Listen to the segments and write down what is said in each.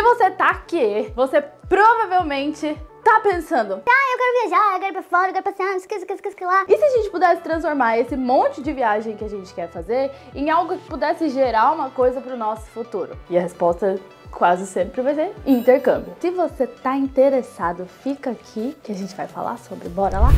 você tá aqui, você provavelmente tá pensando: Ah, eu quero viajar, eu quero ir pra fora, eu quero passear, esquece lá. e se a gente pudesse transformar esse monte de viagem que a gente quer fazer em algo que pudesse gerar uma coisa pro nosso futuro? E a resposta quase sempre vai ser intercâmbio. Se você tá interessado, fica aqui que a gente vai falar sobre. Bora lá?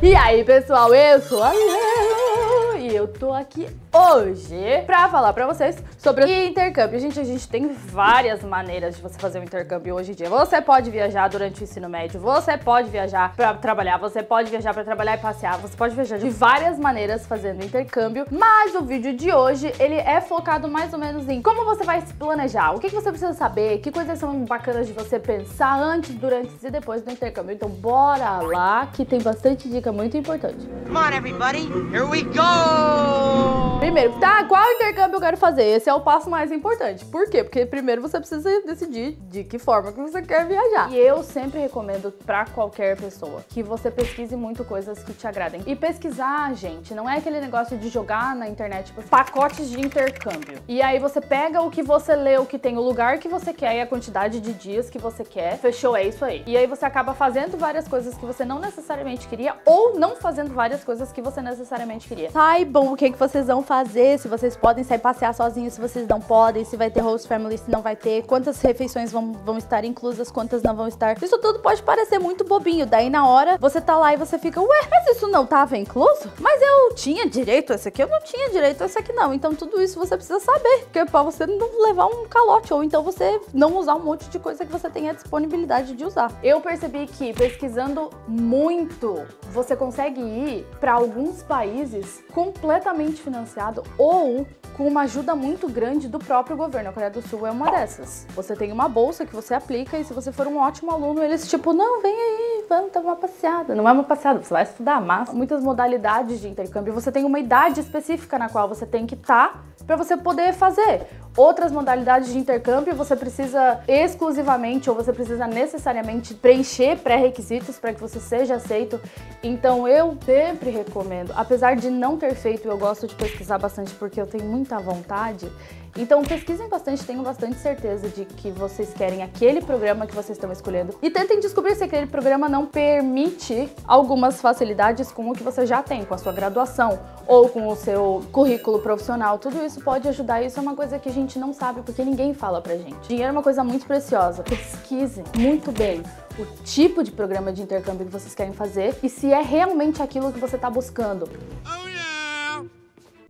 E aí, pessoal, eu sou a Lelo e eu tô aqui hoje pra falar pra vocês sobre o intercâmbio. Gente, a gente tem várias maneiras de você fazer um intercâmbio hoje em dia. Você pode viajar durante o ensino médio, você pode viajar pra trabalhar, você pode viajar pra trabalhar e passear, você pode viajar de várias maneiras fazendo intercâmbio, mas o vídeo de hoje, ele é focado mais ou menos em como você vai se planejar, o que você precisa saber, que coisas são bacanas de você pensar antes, durante e depois do intercâmbio. Então bora lá, que tem bastante dica muito importante. Come on, everybody, here we go! Primeiro, tá, qual intercâmbio eu quero fazer? Esse é o passo mais importante. Por quê? Porque primeiro você precisa decidir de que forma que você quer viajar. E eu sempre recomendo pra qualquer pessoa que você pesquise muito coisas que te agradem. E pesquisar, gente, não é aquele negócio de jogar na internet, tipo, pacotes de intercâmbio. E aí você pega o que você leu, que tem o lugar que você quer e a quantidade de dias que você quer. Fechou, é isso aí. E aí você acaba fazendo várias coisas que você não necessariamente queria ou não fazendo várias coisas que você necessariamente queria. Saibam o que vocês vão fazer, se vocês podem sair passear sozinhos, se vocês não podem, se vai ter host family, se não vai ter, quantas refeições vão estar inclusas, quantas não vão estar. Isso tudo pode parecer muito bobinho, daí na hora você tá lá e você fica: ué, mas isso não tava incluso? Mas eu tinha direito a esse aqui, eu não tinha direito a esse aqui não. Então tudo isso você precisa saber, que é pra você não levar um calote, ou então você não usar um monte de coisa que você tem a disponibilidade de usar. Eu percebi que pesquisando muito, você consegue ir pra alguns países completamente financiado ou com uma ajuda muito grande do próprio governo. A Coreia do Sul é uma dessas. Você tem uma bolsa que você aplica e se você for um ótimo aluno, eles tipo: não, vem aí, vamos dar uma passeada. Não é uma passeada, você vai estudar, mas muitas modalidades de intercâmbio, você tem uma idade específica na qual você tem que estar para você poder fazer. Outras modalidades de intercâmbio, você precisa exclusivamente ou você precisa necessariamente preencher pré-requisitos para que você seja aceito. Então eu sempre recomendo, apesar de não ter feito, eu gosto de pesquisar bastante porque eu tenho muita vontade. Então pesquisem bastante, tenham bastante certeza de que vocês querem aquele programa que vocês estão escolhendo e tentem descobrir se aquele programa não permite algumas facilidades com o que você já tem, com a sua graduação ou com o seu currículo profissional. Tudo isso pode ajudar, isso é uma coisa que a gente não sabe porque ninguém fala pra gente. Dinheiro é uma coisa muito preciosa. Pesquisem muito bem o tipo de programa de intercâmbio que vocês querem fazer e se é realmente aquilo que você tá buscando.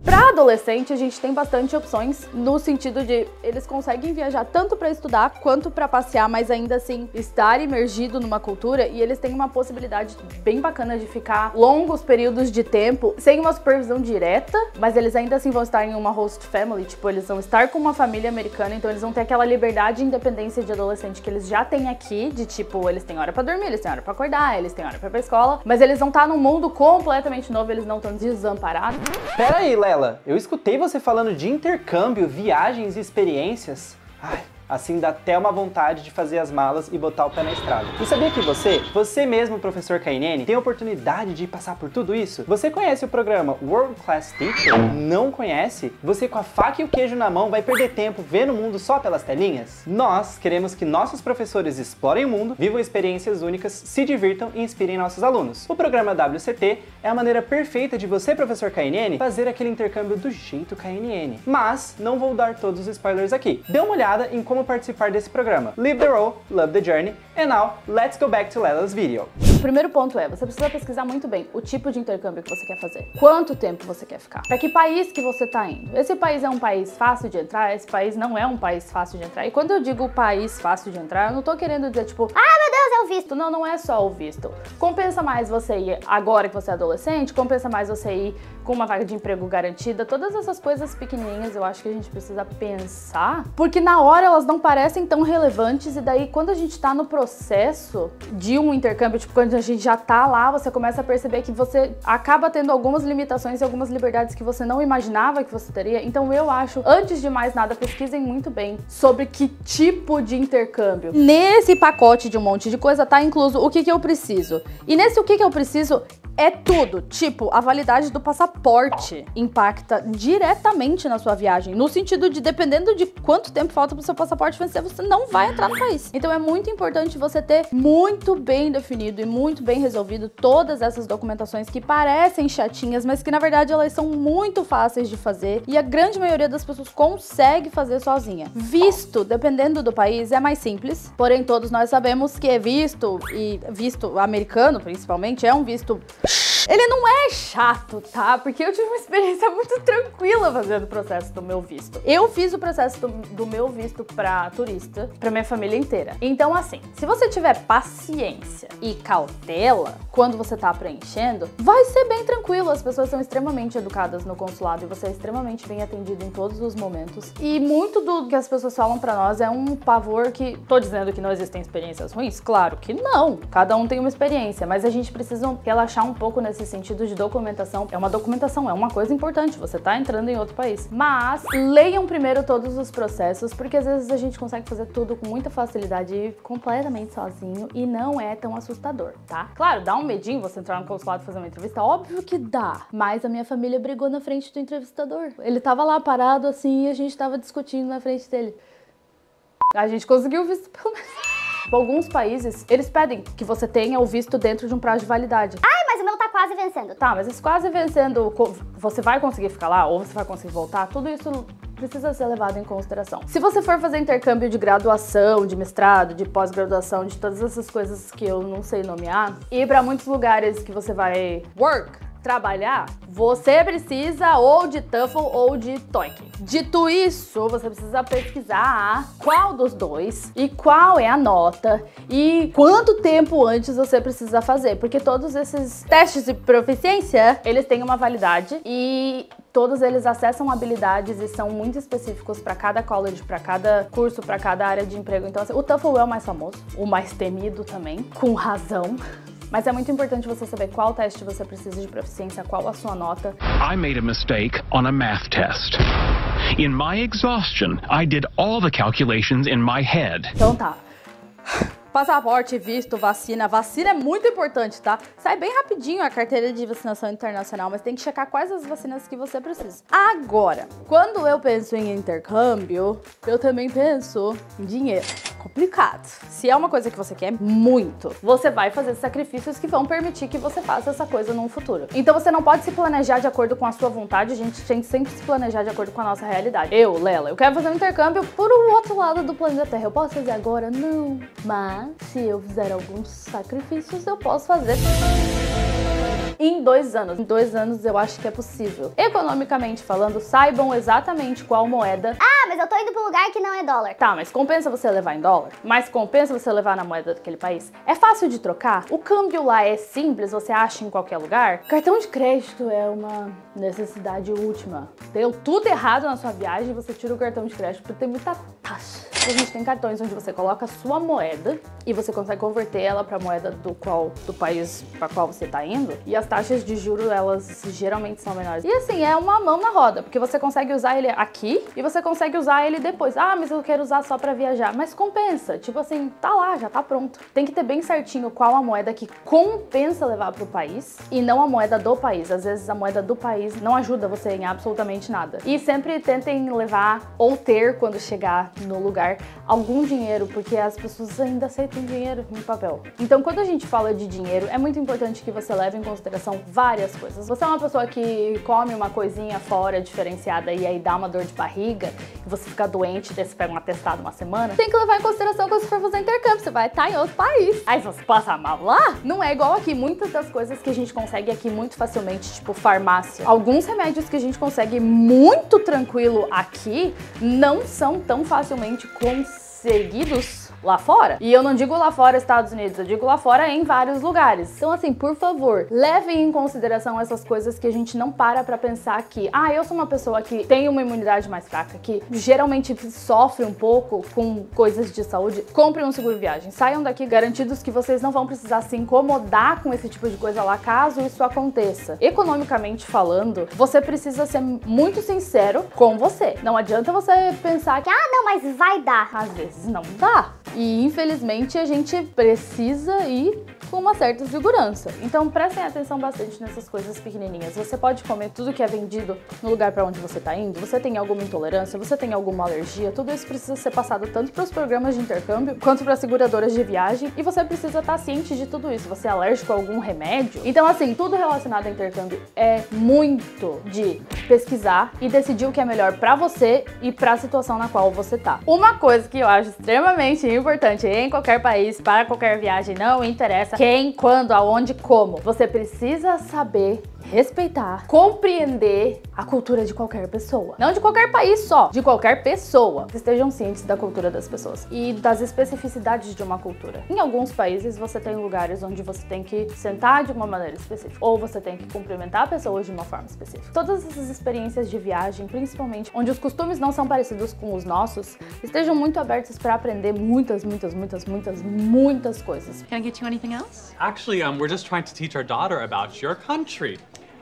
Para adolescente, a gente tem bastante opções no sentido de eles conseguem viajar tanto para estudar quanto para passear, mas ainda assim estar imergido numa cultura, e eles têm uma possibilidade bem bacana de ficar longos períodos de tempo sem uma supervisão direta, mas eles ainda assim vão estar em uma host family, tipo, eles vão estar com uma família americana, então eles vão ter aquela liberdade e independência de adolescente que eles já têm aqui, de tipo, eles têm hora para dormir, eles têm hora para acordar, eles têm hora para ir pra escola, mas eles vão estar num mundo completamente novo, eles não estão desamparados. Pera aí, Lela, eu escutei você falando de intercâmbio, viagens e experiências. Ai, assim dá até uma vontade de fazer as malas e botar o pé na estrada. E sabia que você mesmo, professor KNN, tem a oportunidade de passar por tudo isso? Você conhece o programa World Class Teacher? Não conhece? Você com a faca e o queijo na mão vai perder tempo vendo o mundo só pelas telinhas? Nós queremos que nossos professores explorem o mundo, vivam experiências únicas, se divirtam e inspirem nossos alunos. O programa WCT é a maneira perfeita de você, professor KNN, fazer aquele intercâmbio do jeito KNN. Mas não vou dar todos os spoilers aqui. Dê uma olhada em como participar desse programa. Leave the role, love the journey, and now, let's go back to Lela's video. O primeiro ponto é, você precisa pesquisar muito bem o tipo de intercâmbio que você quer fazer. Quanto tempo você quer ficar? Para que país que você tá indo? Esse país é um país fácil de entrar? Esse país não é um país fácil de entrar? E quando eu digo país fácil de entrar, eu não tô querendo dizer tipo, ah, meu Deus, é o visto. Não, não é só o visto. Compensa mais você ir agora que você é adolescente, compensa mais você ir com uma vaga de emprego garantida, todas essas coisas pequenininhas eu acho que a gente precisa pensar, porque na hora elas não parecem tão relevantes e daí quando a gente tá no processo de um intercâmbio, tipo quando quando a gente já tá lá, você começa a perceber que você acaba tendo algumas limitações e algumas liberdades que você não imaginava que você teria. Então eu acho, antes de mais nada, pesquisem muito bem sobre que tipo de intercâmbio. Nesse pacote de um monte de coisa tá incluso o que eu preciso. E nesse o que eu preciso é tudo. Tipo, a validade do passaporte impacta diretamente na sua viagem, no sentido de, dependendo de quanto tempo falta pro seu passaporte vencer, você não vai entrar no país. Então é muito importante você ter muito bem definido e muito bem resolvido todas essas documentações que parecem chatinhas, mas que na verdade elas são muito fáceis de fazer e a grande maioria das pessoas consegue fazer sozinha. Visto, dependendo do país, é mais simples, porém todos nós sabemos que visto, e visto americano principalmente, é um visto... Ele não é chato, tá? Porque eu tive uma experiência muito tranquila fazendo o processo do meu visto. Eu fiz o processo do meu visto pra turista, pra minha família inteira. Então, assim, se você tiver paciência e cautela quando você tá preenchendo, vai ser bem tranquilo. As pessoas são extremamente educadas no consulado e você é extremamente bem atendido em todos os momentos. E muito do que as pessoas falam pra nós é um pavor que... Tô dizendo que não existem experiências ruins? Claro que não. Cada um tem uma experiência, mas a gente precisa relaxar um pouco nesse sentido de documentação. É uma documentação, é uma coisa importante, você tá entrando em outro país. Mas leiam primeiro todos os processos, porque às vezes a gente consegue fazer tudo com muita facilidade e completamente sozinho e não é tão assustador, tá? Claro, dá um medinho você entrar no consulado e fazer uma entrevista, óbvio que dá, mas a minha família brigou na frente do entrevistador. Ele tava lá parado assim e a gente tava discutindo na frente dele. A gente conseguiu o visto pelo menos. Alguns países, eles pedem que você tenha o visto dentro de um prazo de validade. Ai, mas o meu tá quase vencendo. Tá, mas esse quase vencendo, você vai conseguir ficar lá ou você vai conseguir voltar? Tudo isso precisa ser levado em consideração. Se você for fazer intercâmbio de graduação, de mestrado, de pós-graduação, de todas essas coisas que eu não sei nomear, e para muitos lugares que você vai trabalhar, você precisa ou de TOEFL ou de TOEIC. Dito isso, você precisa pesquisar qual dos dois e qual é a nota e quanto tempo antes você precisa fazer, porque todos esses testes de proficiência, eles têm uma validade e todos eles acessam habilidades e são muito específicos para cada college, para cada curso, para cada área de emprego. Então, assim, o TOEFL é o mais famoso, o mais temido também, com razão. Mas é muito importante você saber qual teste você precisa de proficiência, qual a sua nota. I made a mistake on a math test. In my exhaustion, I did all the calculations in my head. Então tá. Passaporte, visto, vacina. Vacina é muito importante, tá? Sai bem rapidinho a carteira de vacinação internacional, mas tem que checar quais as vacinas que você precisa. Agora, quando eu penso em intercâmbio, eu também penso em dinheiro. Complicado. Se é uma coisa que você quer muito, você vai fazer sacrifícios que vão permitir que você faça essa coisa no futuro. Então você não pode se planejar de acordo com a sua vontade, a gente tem que sempre se planejar de acordo com a nossa realidade. Eu, Lela, eu quero fazer um intercâmbio por o outro lado do planeta Terra. Eu posso fazer agora? Não. Mas se eu fizer alguns sacrifícios, eu posso fazer em 2 anos. Em 2 anos eu acho que é possível. Economicamente falando, saibam exatamente qual moeda. Ah, mas eu tô indo pra um lugar que não é dólar. Tá, mas compensa você levar em dólar? Mas compensa você levar na moeda daquele país? É fácil de trocar? O câmbio lá é simples, você acha em qualquer lugar? Cartão de crédito é uma necessidade última. Deu tudo errado na sua viagem, você tira o cartão de crédito porque tem muita taxa. A gente tem cartões onde você coloca a sua moeda e você consegue converter ela para a moeda do país para qual você tá indo. E as taxas de juros, elas geralmente são menores. E assim, é uma mão na roda, porque você consegue usar ele aqui e você consegue usar ele depois. Ah, mas eu quero usar só para viajar. Mas compensa. Tipo assim, tá lá, já tá pronto. Tem que ter bem certinho qual a moeda que compensa levar pro país e não a moeda do país. Às vezes a moeda do país não ajuda você em absolutamente nada. E sempre tentem levar ou ter, quando chegar no lugar, algum dinheiro, porque as pessoas ainda aceitam dinheiro em papel. Então, quando a gente fala de dinheiro, é muito importante que você leve em consideração várias coisas. Você é uma pessoa que come uma coisinha fora diferenciada e aí dá uma dor de barriga e você fica doente, daí você pega um atestado uma semana, tem que levar em consideração quando você for fazer intercâmbio, você vai estar em outro país. Aí você passa mal lá, não é igual aqui. Muitas das coisas que a gente consegue aqui muito facilmente, tipo farmácia, alguns remédios que a gente consegue muito tranquilo aqui, não são tão facilmente conseguidos lá fora. E eu não digo lá fora Estados Unidos, eu digo lá fora em vários lugares. Então assim, por favor, levem em consideração essas coisas que a gente não para pra pensar que, eu sou uma pessoa que tem uma imunidade mais fraca, que geralmente sofre um pouco com coisas de saúde. Comprem um seguro viagem, saiam daqui garantidos que vocês não vão precisar se incomodar com esse tipo de coisa lá caso isso aconteça. Economicamente falando, você precisa ser muito sincero com você. Não adianta você pensar que, não, mas vai dar. às vezes não dá. E infelizmente a gente precisa ir com uma certa segurança. Então prestem atenção bastante nessas coisas pequenininhas. Você pode comer tudo que é vendido no lugar para onde você tá indo? Você tem alguma intolerância? Você tem alguma alergia? Tudo isso precisa ser passado tanto para os programas de intercâmbio quanto para as seguradoras de viagem, e você precisa estar ciente de tudo isso. Você é alérgico a algum remédio? Então assim, tudo relacionado a intercâmbio é muito de pesquisar e decidir o que é melhor para você e para a situação na qual você tá. Uma coisa que eu acho extremamente importante em qualquer país, para qualquer viagem, não interessa quem, quando, aonde, como. Você precisa saber respeitar, compreender a cultura de qualquer pessoa. Não de qualquer país só, de qualquer pessoa. Estejam cientes da cultura das pessoas e das especificidades de uma cultura. Em alguns países você tem lugares onde você tem que sentar de uma maneira específica, ou você tem que cumprimentar pessoas de uma forma específica. Todas essas experiências de viagem, principalmente onde os costumes não são parecidos com os nossos, estejam muito abertos para aprender muitas coisas. Can I get you anything else? Actually, we're just trying to teach our daughter about your country.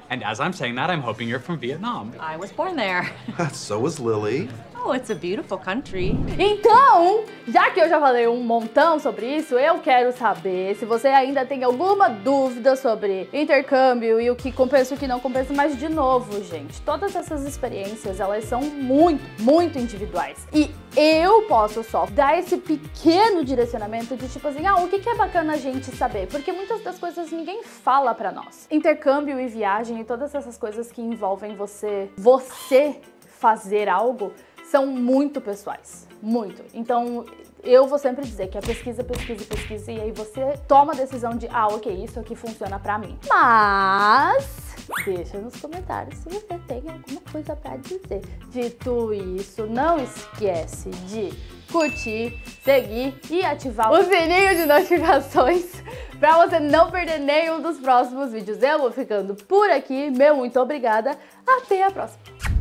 And as I'm saying that, I'm hoping you're from Vietnam. I was born there. So was Lily. Oh, it's a beautiful country. Então, já que eu já falei um montão sobre isso, eu quero saber se você ainda tem alguma dúvida sobre intercâmbio e o que compensa e o que não compensa. Mas, de novo, gente, todas essas experiências, elas são muito individuais. E eu posso só dar esse pequeno direcionamento de tipo assim, o que é bacana a gente saber? Porque muitas das coisas ninguém fala pra nós. Intercâmbio e viagem e todas essas coisas que envolvem você fazer algo são muito pessoais, muito. Então, eu vou sempre dizer que é pesquisa, e aí você toma a decisão de, ok, isso aqui funciona pra mim. Mas deixa nos comentários se você tem alguma coisa pra dizer. Dito isso, não esquece de curtir, seguir e ativar o sininho de notificações pra você não perder nenhum dos próximos vídeos. Eu vou ficando por aqui, meu muito obrigada, até a próxima!